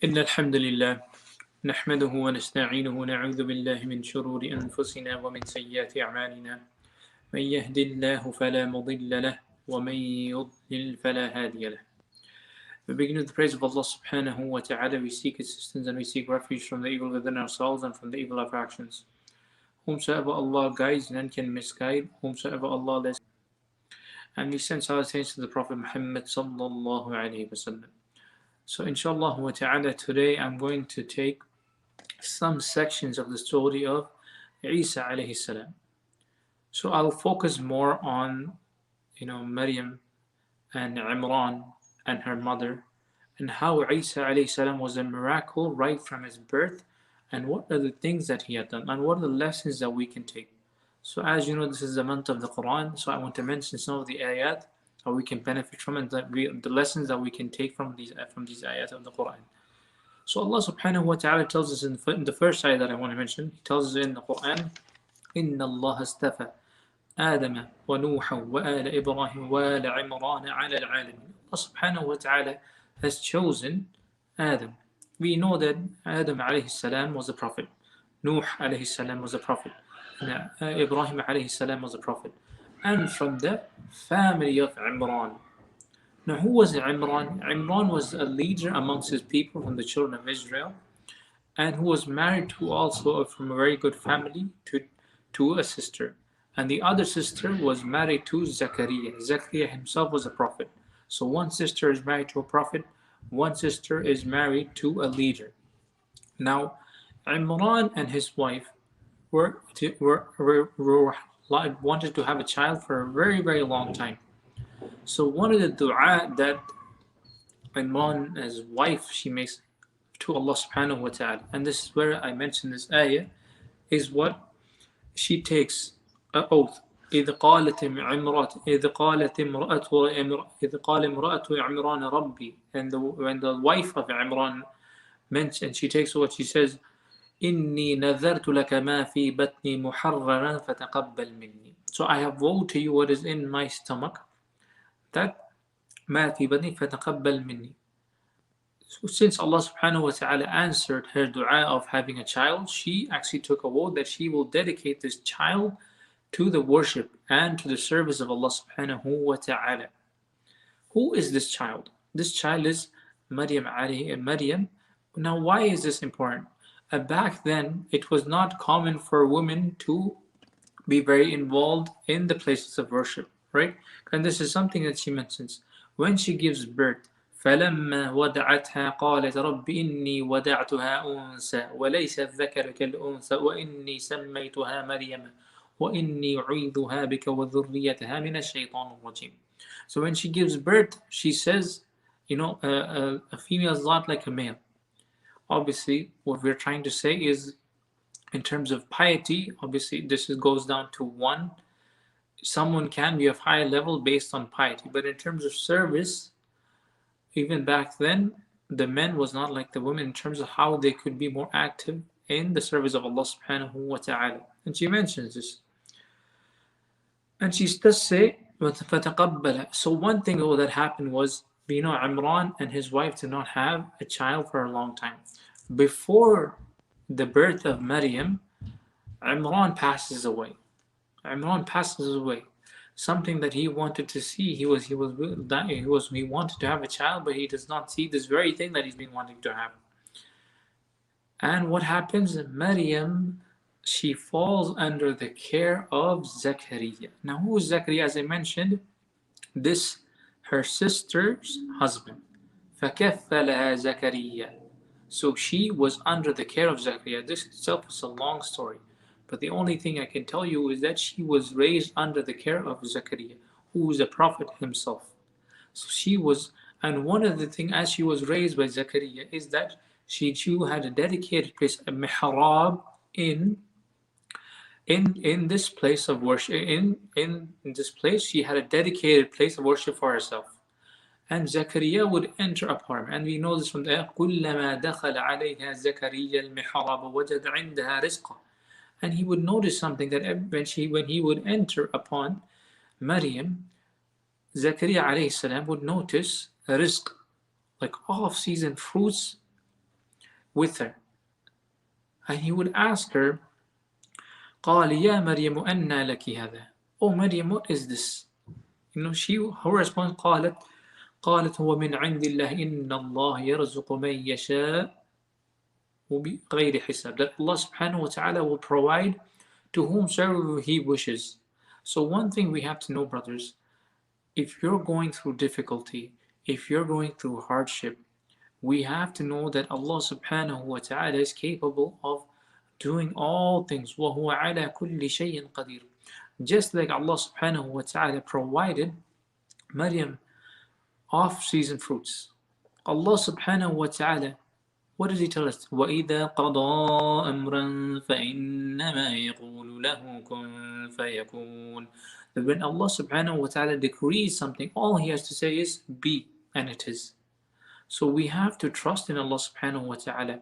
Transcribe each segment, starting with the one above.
إن الحمد لله نحمده ونستعينه ونعوذ بالله من شرور أنفسنا ومن سيئات أعمالنا من يهد الله فلا مضل له ومن يضلل فلا هادي له. We begin with the praise of Allah subhanahu wa ta'ala. We seek assistance and we seek refuge from the evil within ourselves and from the evil of our actions. Whomsoever Allah guides, none can misguide. Whomsoever Allah lets. And we send salutations to the Prophet Muhammad sallallahu alayhi wa sallam. So inshallah wa ta'ala, today I'm going to take some sections of the story of Isa alayhi salam. So I'll focus more on, Maryam and Imran and her mother, and how Isa alayhi salam was a miracle right from his birth, and what are the things that he had done, and what are the lessons that we can take. So as you know, this is the month of the Quran, so I want to mention some of the ayat that we can benefit from, and the lessons that we can take from these ayat of the Quran. So Allah subhanahu wa ta'ala tells us in the first ayah that I want to mention, He tells us in the Quran, إِنَّ اللَّهَ اسْتَفَى آدَمَ وَنُوحًا وَآلَ إِبْرَاهِيمَ وَآلَ عِمْرَانَ عَلَى الْعَالَمِينَ. Allah subhanahu wa ta'ala has chosen Adam. We know that Adam alayhi salam was a prophet. Nuh alayhi salam was a prophet. And Ibrahim alayhi salam was a prophet. And from the family of Imran. Now, who was Imran? Imran was a leader amongst his people from the children of Israel, and who was married to also from a very good family to a sister. And the other sister was married to Zachariah. Zachariah himself was a prophet. So one sister is married to a prophet, one sister is married to a leader. Now, Imran and his wife wanted to have a child for a very, very long time. So one of the dua that Imran, his wife, she makes to Allah subhanahu wa ta'ala, and this is where I mentioned this ayah, is what she takes an oath. إذ قال امرأة عمران ربي, and when the wife of Imran mentioned, she takes what she says, إني نذرت لك ما في بطني محررا فتقبل مني. So I have vowed to you what is in my stomach, that ما في بطني فتقبل مني. So since Allah subhanahu wa ta'ala answered her dua of having a child, she actually took a vow that she will dedicate this child to the worship and to the service of Allah subhanahu wa ta'ala. Who is this child? This child is Maryam. Now, why is this important? Back then, it was not common for women to be very involved in the places of worship, right? And this is something that she mentions. When she gives birth, فلما ودعتها قالت رب إني ودعتها أنثى وليس الذكر كالأنثى وإني سميتها مريم وإني أعيذها بك وذريتها من الشيطان الرجيم. So when she gives birth, she says, a female is not like a male. Obviously, what we're trying to say is, in terms of piety, obviously this goes down to one. Someone can be of high level based on piety, but in terms of service, even back then, the men was not like the women in terms of how they could be more active in the service of Allah subhanahu wa ta'ala. And she mentions this. And she does say, فَتَقَبَّلَ. So one thing that happened was, Imran and his wife did not have a child for a long time. Before the birth of Maryam, Imran passes away. Something that he wanted to see. He wanted to have a child, but he does not see this very thing that he's been wanting to have. And what happens? Maryam, she falls under the care of Zachariah. Now, who is Zachariah? As I mentioned, this her sister's husband. فَكَفَّلَهَا زَكَرِيَّا. So she was under the care of Zachariah. This itself is a long story. But the only thing I can tell you is that she was raised under the care of Zachariah, who is a prophet himself. So she was, and one of the things as she was raised by Zachariah is that she too had a dedicated place, a mihrab in this place of worship. In this place, she had a dedicated place of worship for herself. And Zachariah would enter upon her. And we know this from the ayah, كُلَّمَا دَخَلَ عَلَيْهَا زَكَرِيَّا الْمِحْرَابَ وَجَدَ عِنْدَهَا رِزْقًا. And he would notice something, that when he would enter upon Maryam, Zachariah alayhi salam would notice a rizq, like off-season fruits with her. And he would ask her, قال يا مريم أنى لك هذا. Oh Maryam, what is this? Her response قالت هو من عند الله إن الله يرزق من يشاء بغير حساب. That Allah subhanahu wa ta'ala will provide to whomsoever He wishes. So one thing we have to know, brothers, if you're going through difficulty, if you're going through hardship, we have to know that Allah subhanahu wa ta'ala is capable of doing all things. وَهُوَ عَلَى كُلِّ شَيْءٍ قَدِيرٌ. Just like Allah subhanahu wa ta'ala provided Maryam off-season fruits. Allah subhanahu wa ta'ala, what does He tell us? وَإِذَا قَضَى أَمْرًا فَإِنَّمَا يَقُولُ لَهُ كُن فَيَكُونُ. That when Allah subhanahu wa ta'ala decrees something, all He has to say is be, and it is. So we have to trust in Allah subhanahu wa ta'ala.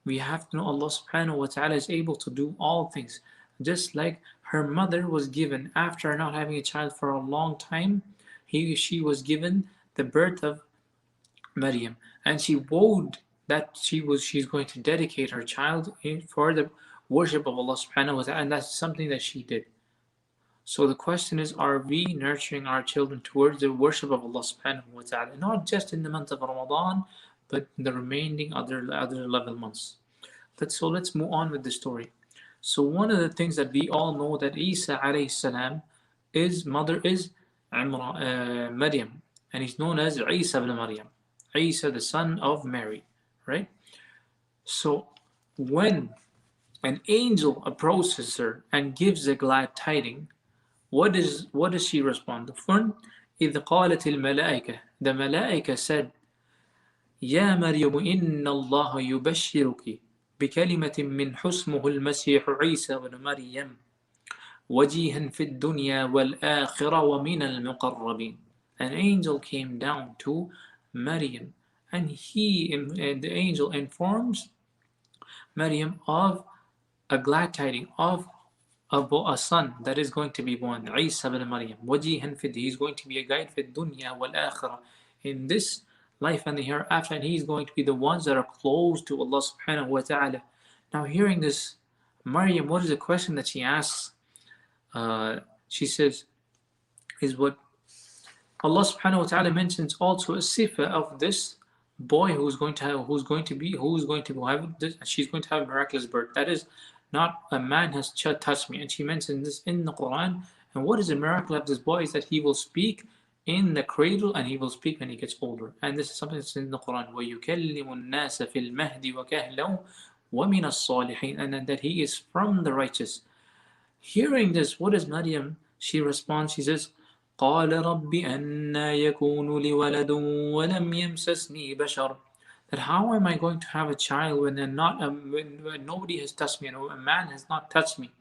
We have to know Allah subhanahu wa ta'ala is able to do all things. Just like her mother was given, after not having a child for a long time, she was given the birth of Maryam. And she vowed that she's going to dedicate her child for the worship of Allah subhanahu wa ta'ala, and that's something that she did. So the question is, are we nurturing our children towards the worship of Allah subhanahu wa ta'ala? Not just in the month of Ramadan, but in the remaining other 11 months. Let's move on with the story. So one of the things that we all know, that Isa alayhi salam, his mother is Maryam, and he's known as Isa ibn Maryam. Isa, the son of Mary, right? So when an angel approaches her and gives a glad tidings, what does she respond? إِذْ قَالَتِ الْمَلَائِكَةُ. The Malaika said, يَا مَرْيَمُ إِنَّ اللَّهَ يُبَشِّرُكِ بِكَلِمَةٍ مِّنْ حُسْمُهُ الْمَسِيحُ عِيسَى بْنُ مَرْيَمَ وَجِيهًا فِي الدُّنْيَا وَالْآخِرَةِ وَمِنَ الْمُقَرَّبِينَ. An angel came down to Maryam, and the angel informs Maryam of a glad tidings of a son that is going to be born, Isa ibn Maryam. وَجِيهًا فِي. He's going to be a guide for dunya wal akhirah, in this life and the hereafter, and he's going to be the ones that are close to Allah subhanahu wa ta'ala. Now hearing this, Maryam, what is the question that she asks? She says, is what Allah subhanahu wa ta'ala mentions also a sifa of this boy she's going to have miraculous birth. That is, not a man has touched me. And she mentions this in the Quran. And what is the miracle of this boy is that he will speak in the cradle and he will speak when he gets older. And this is something that's in the Quran. وَيُكَلِّمُ النَّاسَ فِي الْمَهْدِ وَكَهْلًا وَمِنَ الصَّالِحِينَ. And that he is from the righteous. Hearing this, what does Maryam? She responds, she says, قَالَ رَبِّ أَنَّى يَكُونُ لِي وَلَدٌ وَلَمْ يَمْسَسْنِي بَشَرٌ. That how am I going to have a child when nobody has touched me and a man has not touched me?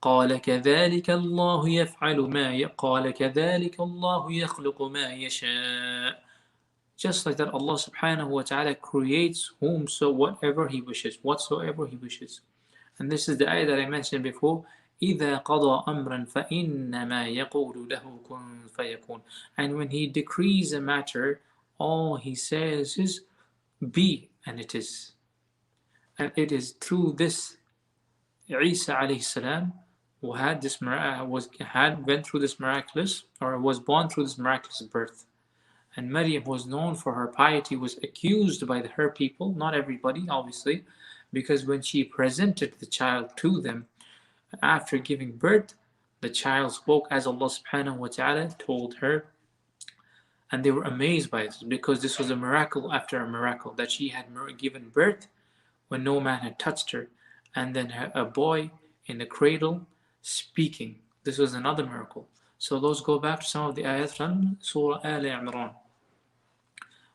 قال كذلك الله يخلق ما يشاء. Just like that, Allah subhanahu wa ta'ala creates whatsoever He wishes. And this is the ayah that I mentioned before. إِذَا قَضَى أَمْرًا فَإِنَّمَا يَقُولُ لَهُ كُن فَيَكُونُ. And when He decrees a matter, all He says is be, and it is. And it is through this Isa alayhi salam who went through this miraculous, or was born through this miraculous birth. And Maryam was known for her piety, was accused by her people, not everybody obviously, because when she presented the child to them after giving birth, the child spoke as Allah subhanahu wa ta'ala told her. And they were amazed by this, because this was a miracle after a miracle, that she had given birth when no man had touched her, and then a boy in the cradle speaking. This was another miracle. So those go back to some of the ayat from Surah Al-Imran.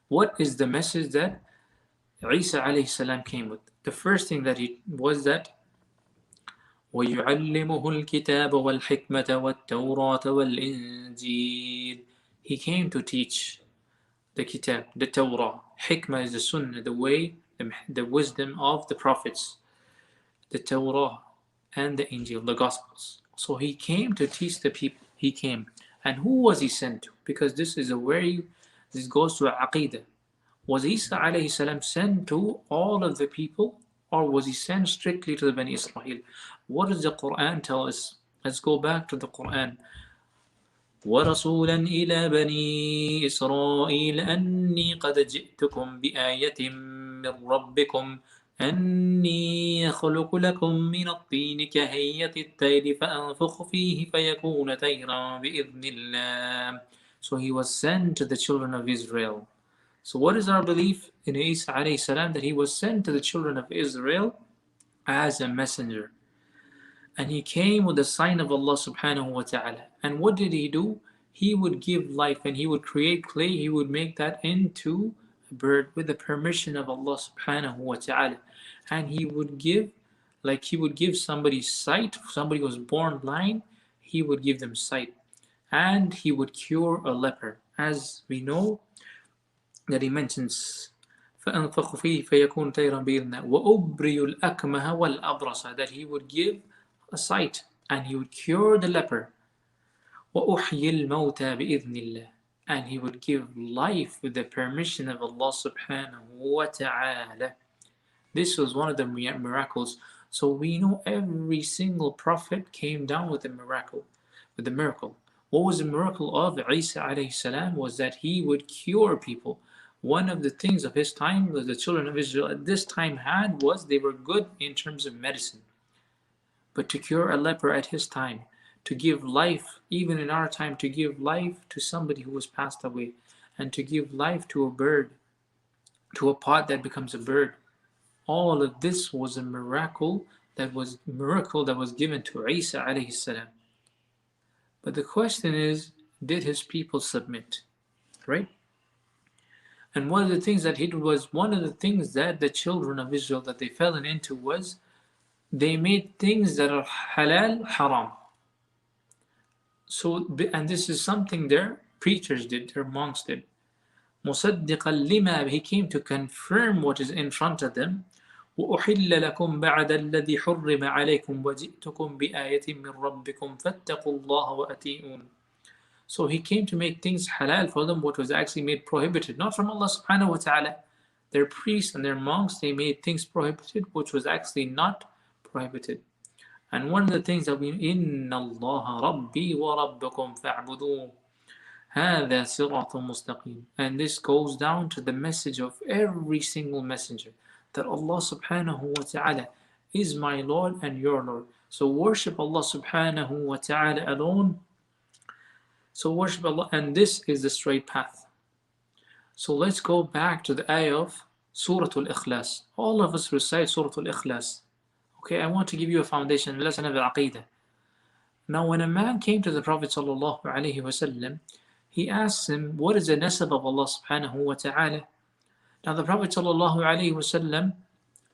What is the message that Isa alayhi salam came with? The first thing that he was that وَيُعَلِّمُهُ الْكِتَابَ وَالْحِكْمَةَ وَالتَّوْرَاةَ وَالْإِنْجِيلَ. He came to teach the kitab, the Torah. Hikmah is the sunnah, the way, the wisdom of the prophets. The Torah and the Injil, the Gospels. So he came to teach the people. He came. And who was he sent to? Because this goes to Aqidah. Was Isa alayhi salam sent to all of the people, or was he sent strictly to the Bani Israel? What does the Quran tell us? Let's go back to the Quran. وَرَسُولًا إِلَى بَنِي إِسْرَائِيلَ أَنِّي قَدْ جِئْتُكُمْ بِآيَةٍ مِّن رَّبِّكُمْ أَنِّي يَخْلُقُ لَكُم مِّنَ الطِّينِ كَهَيْئَةِ الطَّيْرِ فَأَنفُخُ فِيهِ فَيَكُونُ طَيْرًا بِإِذْنِ اللَّهِ. So he was sent to the children of Israel. So what is our belief in Isa alayhi salam? That he was sent to the children of Israel as a messenger. And he came with the sign of Allah subhanahu wa ta'ala. And what did he do? He would give life, and he would create clay, he would make that into a bird with the permission of Allah subhanahu wa ta'ala. And he would give, like he would give somebody sight, somebody who was born blind, he would give them sight. And he would cure a leper. As we know that he mentions فَأَنفَخُ فِيهِ فَيَكُونُ طَيْرًا بِإِذْنِهِ وَأُبْرِيُ الْأَكْمَهَ وَالْأَبْرَصَ, that he would give a sight and he would cure the leper. وَأُحْيِي الْمَوْتَى بِإِذْنِ اللَّهِ, and he would give life with the permission of Allah subhanahu wa ta'ala. This was one of the miracles. So we know every single prophet came down with a miracle, with a miracle. What was the miracle of Isa alayhi salam? Was that he would cure people. One of the things of his time that the children of Israel at this time had was they were good in terms of medicine. But to cure a leper at his time, to give life, even in our time, to give life to somebody who was passed away, and to give life to a bird, to a pot that becomes a bird, all of this was a miracle that was given to Isa alayhi salam. But the question is, did his people submit? Right? And one of the things that he did was, one of the things that the children of Israel that they fell into was, they made things that are halal haram. So, and this is something their preachers did, their monks did. مُصَدِّقًا لِمَا, he came to confirm what is in front of them. وَأُحِلَّ لَكُمْ بَعْدَ الَّذِي حُرِّمَ عَلَيْكُمْ وَجِئْتُكُمْ بِآيَةٍ مِّن رَّبِّكُمْ فَاتَّقُوا اللَّهَ وَأَطِيعُونِ. So he came to make things halal for them, what was actually made prohibited, not from Allah subhanahu wa ta'ala. Their priests and their monks, they made things prohibited, which was actually not prohibited. And one of the things that we, إِنَّ اللَّهَ رَبِّي وَرَبَّكُمْ فَاعْبُدُوهُ هَذَا صِرَاطٌ مُسْتَقِيمٌ. And this goes down to the message of every single messenger, that Allah subhanahu wa ta'ala is my Lord and your Lord. So worship Allah subhanahu wa ta'ala alone. So worship Allah, and this is the straight path. So let's go back to the ayah of Surah Al-Ikhlas. All of us recite Surah Al-Ikhlas. Okay, I want to give you a foundation, lesson of Al-Aqidah. Now when a man came to the Prophet sallallahu alaihi wasallam, he asked him, what is the nasab of Allah subhanahu wa ta'ala? Now the Prophet sallallahu alaihi wasallam,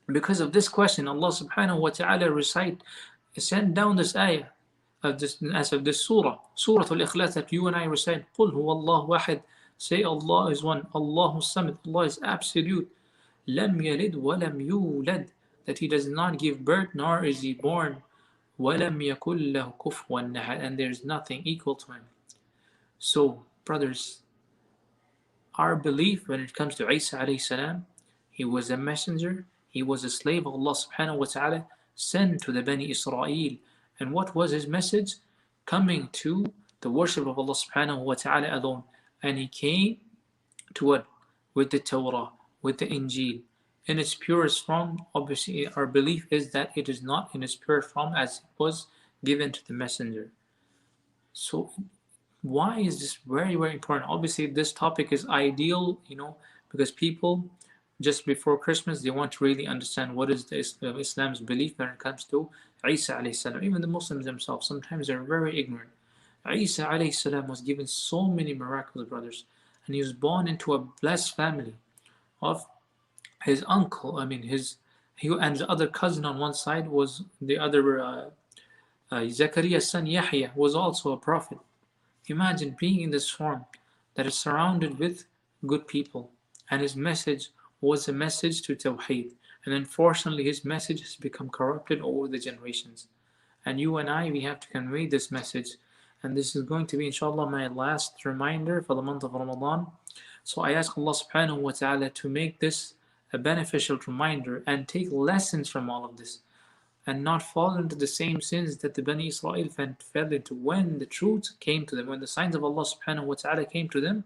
because of this question, Allah subhanahu wa ta'ala sent down this ayah of this surah, Surah Al-Ikhlas, that you and I recite. قُلْ هُوَ اللَّهُ أَحَدٌ, say Allah is one, Allahu Samad, Allah is absolute. لَمْ يَلِدْ وَلَمْ يُولَدْ, that he does not give birth nor is he born. وَلَمْ يَكُنْ لَهُ كُفُوًا أَحَدٌ, and there is nothing equal to him. So, brothers, our belief when it comes to Isa alayhi salam, he was a messenger, he was a slave of Allah subhanahu wa ta'ala, sent to the Bani Israel. And what was his message? Coming to the worship of Allah subhanahu wa ta'ala alone. And he came to what? With the Torah, with the Injil. In its purest form, obviously our belief is that it is not in its pure form as it was given to the messenger. So why is this very, very important? Obviously this topic is ideal, because people just before Christmas, they want to really understand what is Islam's belief when it comes to Isa alayhi salam. Even the Muslims themselves, sometimes they're very ignorant. Isa alayhi salam was given so many miracles, brothers, and he was born into a blessed family of his uncle. He and the other cousin on one side was the other Zakariya's son Yahya was also a prophet. Imagine being in this form that is surrounded with good people, and his message was a message to Tawheed. And unfortunately, his message has become corrupted over the generations. And you and I, we have to convey this message. And this is going to be, inshallah, my last reminder for the month of Ramadan. So I ask Allah subhanahu wa ta'ala to make this a beneficial reminder and take lessons from all of this, and not fall into the same sins that the Bani Israel fell into when the truth came to them, when the signs of Allah subhanahu wa ta'ala came to them.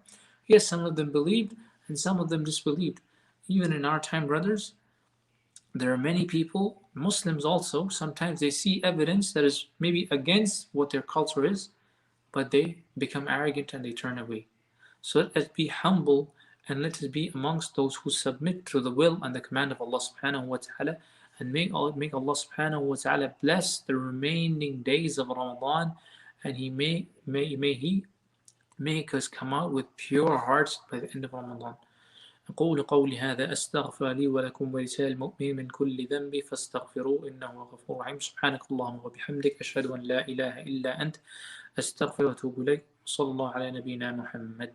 Yes, some of them believed and some of them disbelieved. Even in our time, brothers, there are many people, Muslims also, sometimes they see evidence that is maybe against what their culture is, but they become arrogant and they turn away. So let us be humble and let us be amongst those who submit to the will and the command of Allah subhanahu wa ta'ala, and make Allah subhanahu wa ta'ala bless the remaining days of Ramadan, and may He make us come out with pure hearts by the end of Ramadan. أقول قولي هذا أستغفر لي ولكم ولسائر المؤمنين من كل ذنب فاستغفروه إنه هو الغفور الرحيم. سبحانك اللهم وبحمدك أشهد أن لا إله إلا أنت أستغفر وأتوب إليك. صلى الله على نبينا محمد.